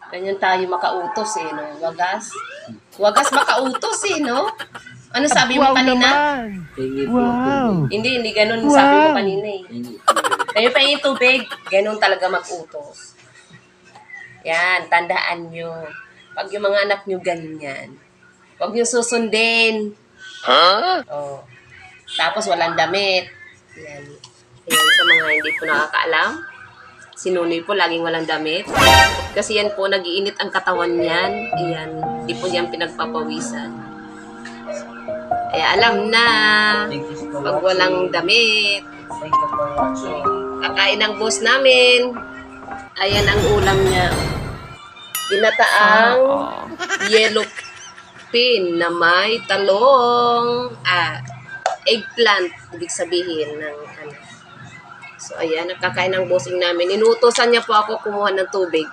Ganyan tayo makautos eh, no? Wagas. Wagas makautos eh, no? Ano sabi mo kanina? Wow! Hindi ganun sabi mo kanina eh. Kayo pa yung tubig, ganun talaga mag-utos. Yan, tandaan nyo. Pag yung mga anak nyo ganyan, huwag nyo susundin. Oh. Tapos walang damit. Yan. Yan sa mga hindi po nakakaalam. Si Nunoy po laging walang damit. Kasi yan po, nag-iinit ang katawan niyan. Yan, hindi po yan pinagpapawisan. Kaya alam na, pag walang damit. Kakain ng boss namin. Ayan ang ulam niya. Ginataang yellow pin na may talong. Eggplant, ibig sabihin ng ano. So, ayan, nakakain ng bossing namin. Inuutosan niya po ako kumuha ng tubig.